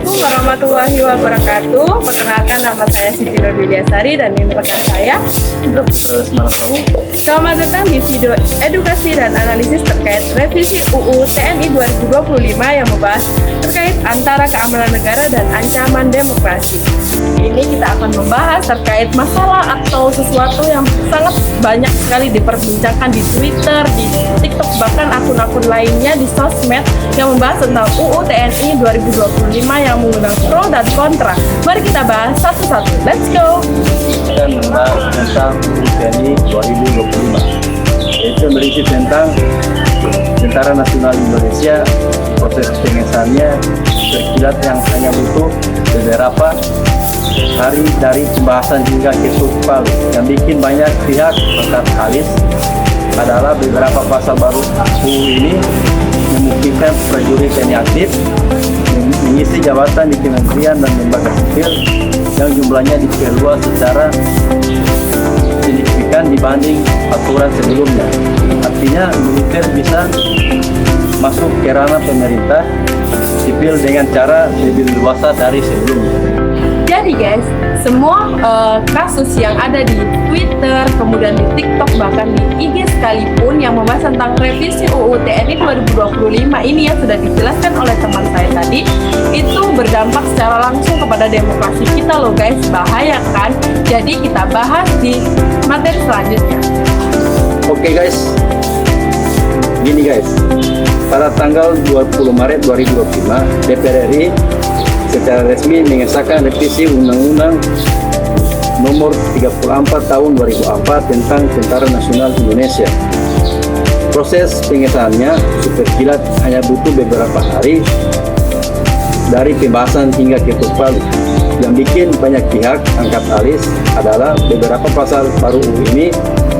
Assalamualaikum warahmatullahi wabarakatuh. Perkenalkan, nama saya Siti Nurbidiasari dan ini rekan saya. Selamat datang di video edukasi dan analisis terkait revisi UU TNI 2025 yang membahas terkait antara keamanan negara dan ancaman demokrasi. Ini kita akan membahas terkait masalah atau sesuatu yang sangat banyak sekali diperbincangkan di Twitter, di TikTok, bahkan akun-akun lainnya di sosmed yang membahas tentang UU TNI 2025 yang mengundang pro dan kontra. Mari kita bahas satu-satu. Let's go! Kita membahas tentang UU TNI 2025, yaitu berisi tentang Tentara Nasional Indonesia. Proses pengesahannya berkilat yang hanya butuh beberapa hari dari pembahasan hingga ketuk palu. Yang bikin banyak pihak angkat alis adalah beberapa pasal baru UU ini memungkinkan prajurit TNI aktif mengisi jabatan di kementerian dan lembaga sipil yang jumlahnya diperluas secara signifikan dibanding aturan sebelumnya. Artinya militer bisa masuk ke ranah pemerintah sipil dengan cara lebih luas dari sebelumnya. Jadi guys, semua kasus yang ada di Twitter, kemudian di TikTok, bahkan di IG sekalipun yang membahas tentang revisi UU TNI 2025 ini yang sudah dijelaskan oleh teman saya tadi, itu berdampak secara langsung kepada demokrasi kita loh guys. Bahaya kan? Jadi kita bahas di materi selanjutnya. Oke guys, gini guys, pada tanggal 20 Maret 2025 DPR RI secara resmi mengesahkan revisi Undang-Undang Nomor 34 Tahun 2004 tentang Tentara Nasional Indonesia. Proses pengesahannya seperkilat hanya butuh beberapa hari dari pembahasan hingga ketuk palu. Yang bikin banyak pihak angkat alis adalah beberapa pasal baru UU ini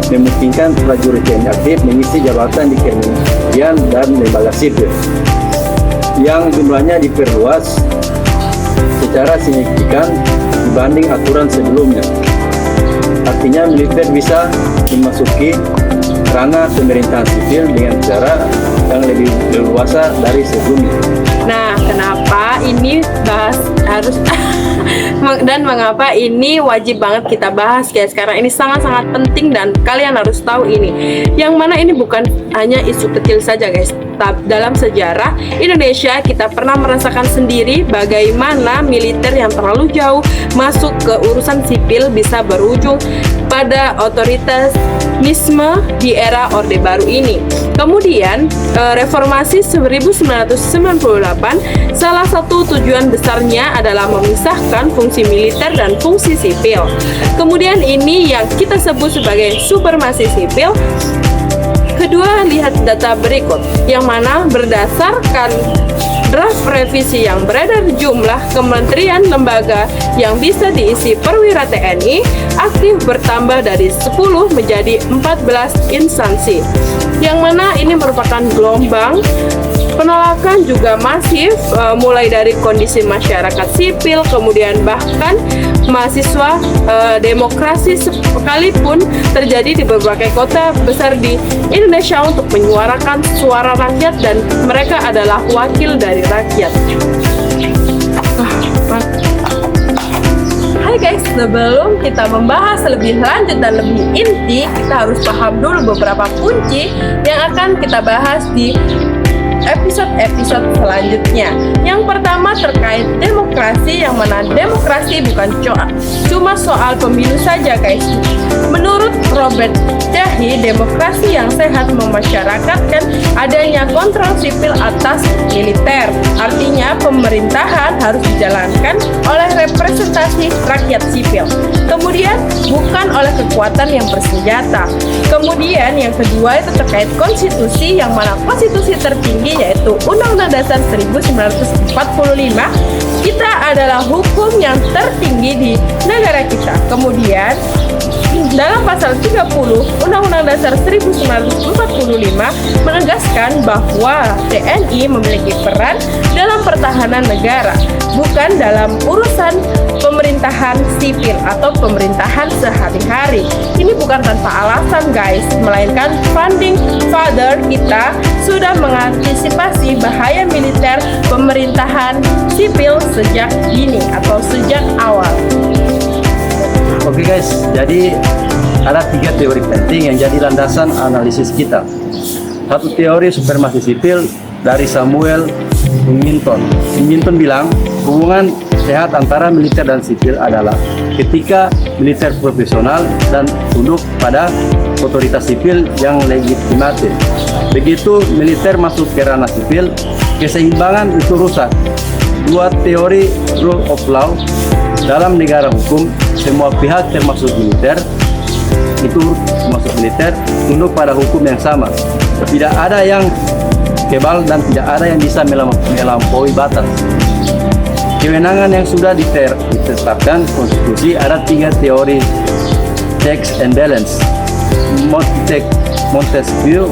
memungkinkan prajurit TNI aktif mengisi jabatan di kementerian dan lembaga sipil yang jumlahnya diperluas secara signifikan dibanding aturan sebelumnya. Artinya militer bisa memasuki ranah pemerintahan sipil dengan cara yang lebih leluasa dari sebelumnya. Nah, kenapa ini harus dan mengapa ini wajib banget kita bahas guys, karena ini sangat-sangat penting dan kalian harus tahu ini. Yang mana ini bukan hanya isu kecil saja guys. Dalam sejarah Indonesia kita pernah merasakan sendiri bagaimana militer yang terlalu jauh masuk ke urusan sipil bisa berujung pada otoritarisme di era Orde Baru ini. Kemudian reformasi 1998 salah satu tujuan besarnya adalah memisahkan fungsi militer dan fungsi sipil. Kemudian ini yang kita sebut sebagai supremasi sipil. Kedua, lihat data berikut, yang mana berdasarkan draft revisi yang beredar, jumlah kementerian lembaga yang bisa diisi perwira TNI aktif bertambah dari 10 menjadi 14 instansi, yang mana ini merupakan gelombang penolakan juga masif, mulai dari kondisi masyarakat sipil, kemudian bahkan mahasiswa demokrasi sekalipun terjadi di berbagai kota besar di Indonesia untuk menyuarakan suara rakyat dan mereka adalah wakil dari rakyat. Hai guys, sebelum kita membahas lebih lanjut dan lebih inti, kita harus paham dulu beberapa kunci yang akan kita bahas di episode-episode selanjutnya. Yang pertama terkait demokrasi, yang mana demokrasi bukan cuma soal pemilu saja guys. Menurut Robert Jahi, demokrasi yang sehat memasyarakatkan adanya kontrol sipil atas militer. Artinya pemerintahan harus dijalankan oleh representasi rakyat sipil. Kemudian bukan oleh kekuatan yang bersenjata. Kemudian yang kedua itu terkait konstitusi, yang mana konstitusi tertinggi yaitu Undang-Undang Dasar 1945. Kita adalah hukum yang tertinggi di negara kita. Kemudian Dalam pasal 30 Undang-Undang Dasar 1945 menegaskan bahwa TNI memiliki peran dalam pertahanan negara, bukan dalam urusan pemerintahan sipil atau pemerintahan sehari-hari. Ini bukan tanpa alasan guys, melainkan founding father kita sudah mengantisipasi bahaya militer pemerintahan sipil sejak dini atau sejak awal. Oke guys, jadi ada 3 teori penting yang jadi landasan analisis kita. Satu teori supremasi sipil dari Samuel Huntington. Huntington bilang hubungan sehat antara militer dan sipil adalah ketika militer profesional dan tunduk pada otoritas sipil yang legitimate. Begitu militer masuk ke ranah sipil, keseimbangan itu rusak. Dua teori rule of law dalam negara hukum, semua pihak termasuk militer tunduk pada hukum yang sama. Tidak ada yang kebal dan tidak ada yang bisa melampaui batas. Kewenangan yang sudah ditetapkan konstitusi ada 3 teori checks and balance. Montesquieu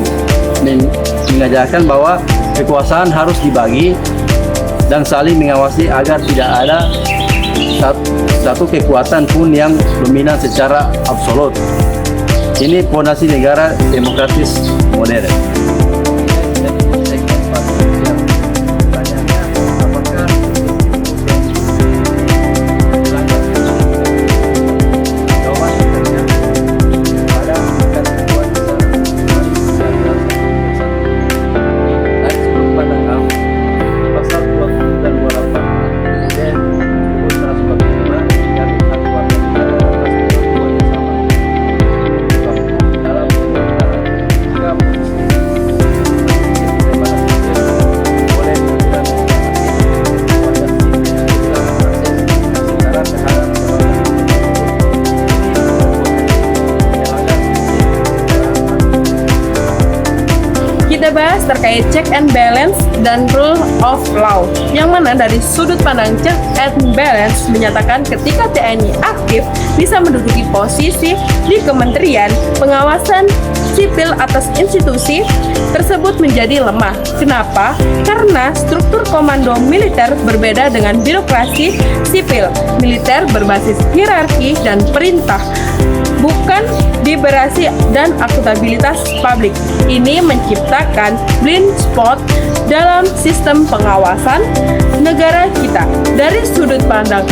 mengajarkan bahwa kekuasaan harus dibagi dan saling mengawasi agar tidak ada satu kekuatan pun yang dominan secara absolut. Ini fondasi negara demokratis modern. Kita bahas terkait check and balance dan rule of law, yang mana dari sudut pandang check and balance menyatakan ketika TNI aktif bisa menduduki posisi di kementerian, pengawasan sipil atas institusi tersebut menjadi lemah. Kenapa? Karena struktur komando militer berbeda dengan birokrasi sipil. Militer berbasis hierarki dan perintah, bukan liberasi dan akuntabilitas publik. Ini menciptakan blind spot dalam sistem pengawasan negara kita. Dari sudut pandang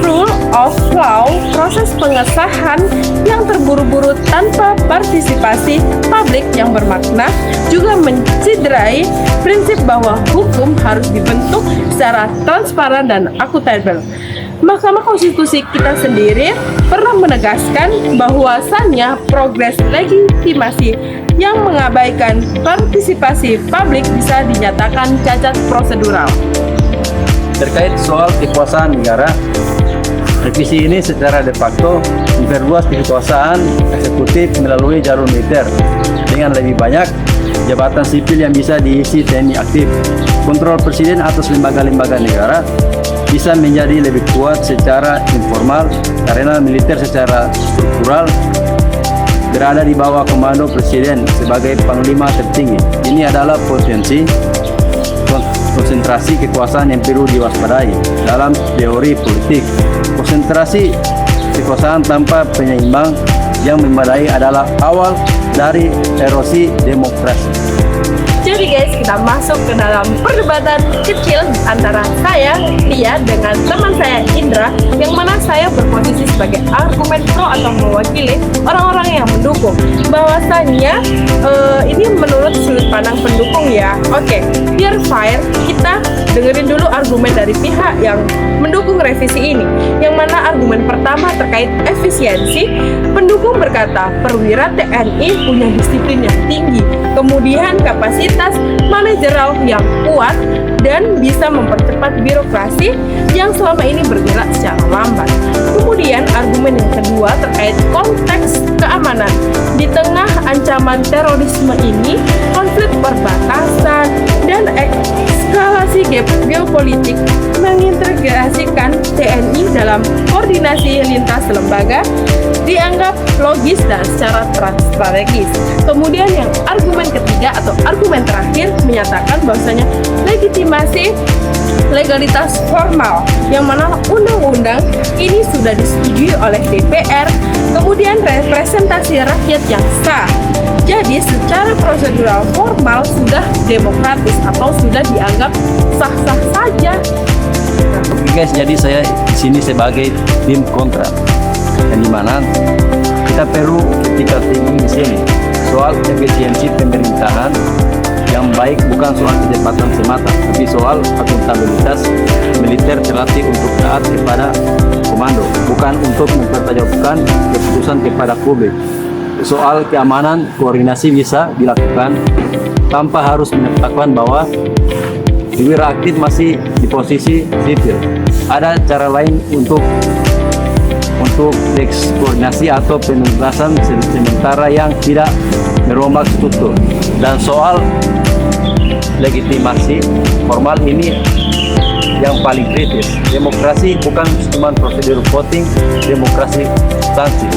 rule of law, proses pengesahan yang terburu-buru tanpa partisipasi publik yang bermakna juga menciderai prinsip bahwa hukum harus dibentuk secara transparan dan akuntabel. Mahkamah Konstitusi kita sendiri pernah menegaskan bahwasannya progres legitimasi yang mengabaikan partisipasi publik bisa dinyatakan cacat prosedural. Terkait soal kekuasaan negara, revisi ini secara de facto memperluas kekuasaan eksekutif melalui jalur militer dengan lebih banyak jabatan sipil yang bisa diisi TNI aktif. Kontrol presiden atas lembaga-lembaga negara bisa menjadi lebih kuat secara informal karena militer secara struktural berada di bawah komando presiden sebagai panglima tertinggi. Ini adalah potensi konsentrasi kekuasaan yang perlu diwaspadai dalam teori politik. Konsentrasi kekuasaan tanpa penyeimbang yang memadai adalah awal dari erosi demokrasi. Jadi guys, kita masuk ke dalam perdebatan kecil antara saya, Tia, dengan teman saya, Indra, yang mana saya berposisi sebagai argumen pro atau mewakili orang-orang yang mendukung. Bahwasannya ini menurut sudut pandang pendukung ya. Oke, biar fair, kita dengerin dulu argumen dari pihak yang mendukung revisi ini. Yang mana argumen pertama terkait efisiensi, pendukung berkata perwira TNI punya disiplin yang tinggi, kemudian kapasitas manajerial yang kuat dan bisa mempercepat birokrasi yang selama ini bergerak secara lambat. Kemudian argumen yang kedua terkait konteks keamanan. Di tengah ancaman terorisme ini, konflik perbatasan dan eskalasi eskalasi geopolitik mengintegrasikan TNI dalam koordinasi lintas lembaga dianggap logis dan secara strategis. Kemudian yang argumen ketiga atau argumen terakhir menyatakan bahwasanya legitimasi legalitas formal, yang mana undang-undang ini sudah disetujui oleh DPR, kemudian representasi rakyat yang sah. Jadi secara prosedural formal sudah demokratis atau sudah dianggap sah-sah saja. Oke guys, jadi saya di sini sebagai tim kontra, dan di mana kita perlu etika tinggi di sini soal efisiensi pemerintahan yang baik, bukan soal kecepatan semata, tapi soal akuntabilitas militer terlatih untuk taat kepada komando, bukan untuk mempertanggungjawabkan keputusan kepada publik. Soal keamanan, koordinasi bisa dilakukan tanpa harus menetapkan bahwa perwira aktif masih di sipil. Ada cara lain untuk koordinasi atau penugasan sementara yang tidak merombak struktur. Dan soal legitimasi formal ini yang paling kritis. Demokrasi bukan cuma prosedur voting, demokrasi substansi.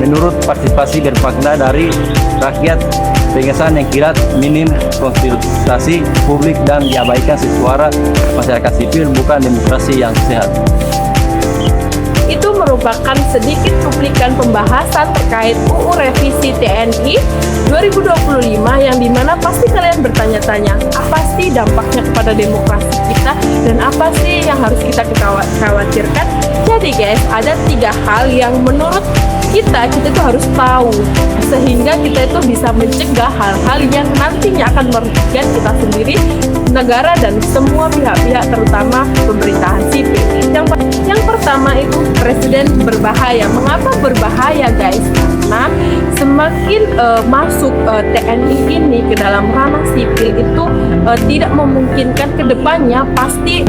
Menurut partisipasi bermakna dari rakyat, pengesahan yang kilat, minim konsultasi publik dan diabaikan suara masyarakat sipil bukan demokrasi yang sehat. Itu merupakan sedikit cuplikan pembahasan terkait UU Revisi TNI 2025 yang dimana pasti kalian bertanya-tanya apa sih dampaknya kepada demokrasi kita dan apa sih yang harus kita khawatirkan. Jadi guys, ada 3 hal yang menurut kita itu harus tahu sehingga kita itu bisa mencegah hal-hal yang nantinya akan merugikan kita sendiri, negara, dan semua pihak-pihak, terutama pemerintahan sipil. Yang pertama itu presiden berbahaya. Mengapa berbahaya guys? Karena semakin masuk TNI ini ke dalam ranah sipil itu tidak memungkinkan ke depannya pasti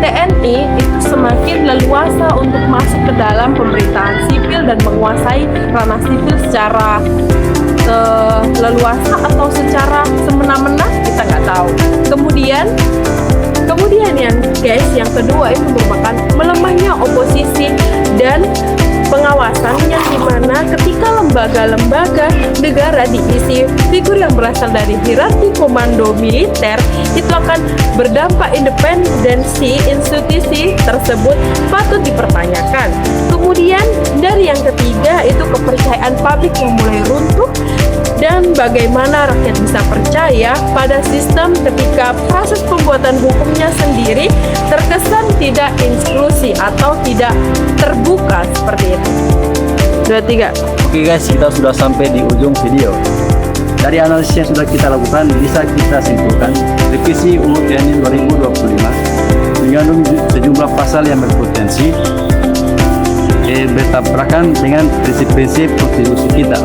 TNI itu semakin leluasa untuk masuk ke dalam pemerintahan sipil dan menguasai ranah sipil secara leluasa atau secara semena-mena, kita nggak tahu. Kemudian yang kedua itu merupakan melemahnya oposisi dan pengawasan, yang dimana ketika lembaga-lembaga negara diisi figur yang berasal dari hierarki komando militer, itu akan berdampak independensi institusi tersebut patut dipertanyakan. Kemudian dari yang ketiga itu kepercayaan publik yang mulai runtuh, dan bagaimana rakyat bisa percaya pada sistem ketika proses pembuatan hukumnya sendiri terkesan tidak inklusi atau tidak terbuka seperti itu. 2, 3. Oke guys, kita sudah sampai di ujung video. Dari analisis yang sudah kita lakukan, bisa kita simpulkan revisi UU TNI 2025 mengandung sejumlah pasal yang berpotensi bertabrakan dengan prinsip-prinsip konstitusi kita,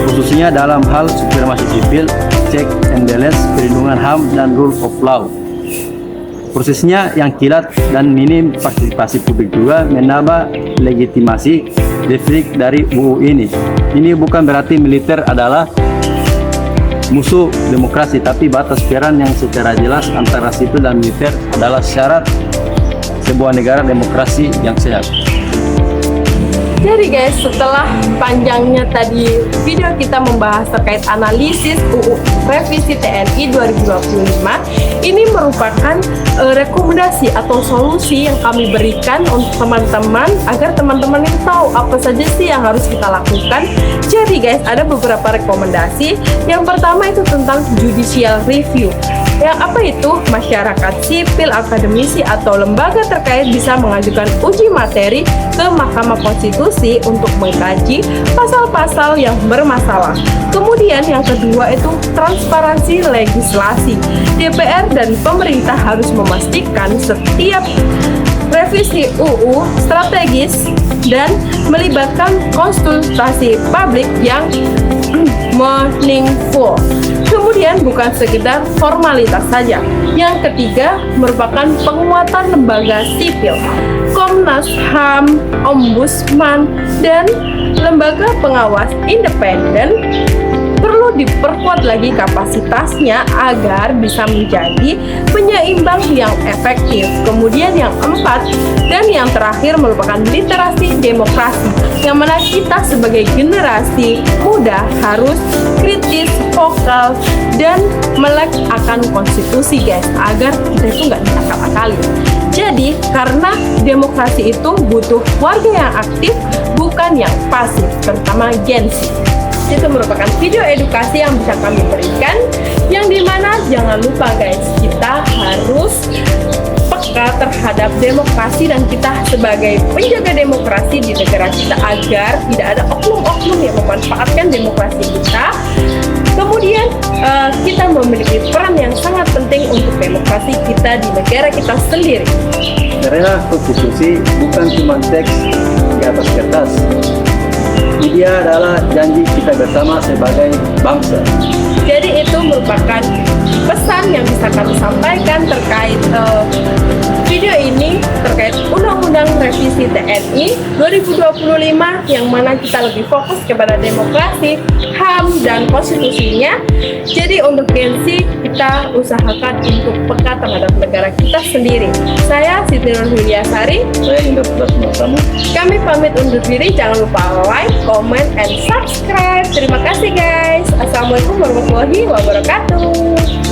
khususnya dalam hal supremasi sipil, check and balance, perlindungan HAM, dan rule of law. Prosesnya yang kilat dan minim partisipasi publik juga menambah legitimasi deflik dari UU ini. Ini bukan berarti militer adalah musuh demokrasi, tapi batas peran yang secara jelas antara sipil dan militer adalah syarat sebuah negara demokrasi yang sehat. Jadi guys, setelah panjangnya tadi video kita membahas terkait analisis UU Revisi TNI 2025, ini merupakan rekomendasi atau solusi yang kami berikan untuk teman-teman agar teman-teman itu tahu apa saja sih yang harus kita lakukan. Jadi guys, ada beberapa rekomendasi. Yang pertama itu tentang judicial review. Yang apa itu? Masyarakat sipil, akademisi, atau lembaga terkait bisa mengajukan uji materi ke Mahkamah Konstitusi untuk mengkaji pasal-pasal yang bermasalah. Kemudian yang kedua itu transparansi legislasi. DPR dan pemerintah harus memastikan setiap revisi UU strategis dan melibatkan konsultasi publik yang meaningful. Kemudian bukan sekedar formalitas saja. Yang ketiga merupakan penguatan lembaga sipil. Komnas HAM, Ombudsman, dan lembaga pengawas independen perlu diperkuat lagi kapasitasnya agar bisa menjadi penyeimbang yang efektif. Kemudian yang keempat dan yang terakhir merupakan literasi demokrasi, yang mana kita sebagai generasi muda harus kritis, vokal, dan melek akan konstitusi guys, agar kita itu nggak diakal-akali. Jadi karena demokrasi itu butuh warga yang aktif, bukan yang pasif, terutama Gen Z. Itu merupakan video edukasi yang bisa kami berikan, yang dimana jangan lupa guys, kita harus peka terhadap demokrasi dan kita sebagai penjaga demokrasi di negara kita agar tidak ada oknum-oknum yang memanfaatkan demokrasi kita. Kemudian kita memiliki peran yang sangat penting untuk demokrasi kita di negara kita sendiri. Karena konstitusi bukan cuma teks di atas kertas. Dia adalah janji kita bersama sebagai bangsa. Jadi itu merupakan pesan yang bisa kami sampaikan terkait video ini, terkait Undang-Undang Revisi TNI 2025, yang mana kita lebih fokus kepada demokrasi, HAM, dan konstitusinya. Jadi untuk Gen Z, kita usahakan untuk peka terhadap negara kita sendiri. Saya Siti Nurhiliasari. Saya Indra Pratama. Kami pamit undur diri. Jangan lupa like, comment, and subscribe. Terima kasih guys. Assalamualaikum warahmatullahi wabarakatuh.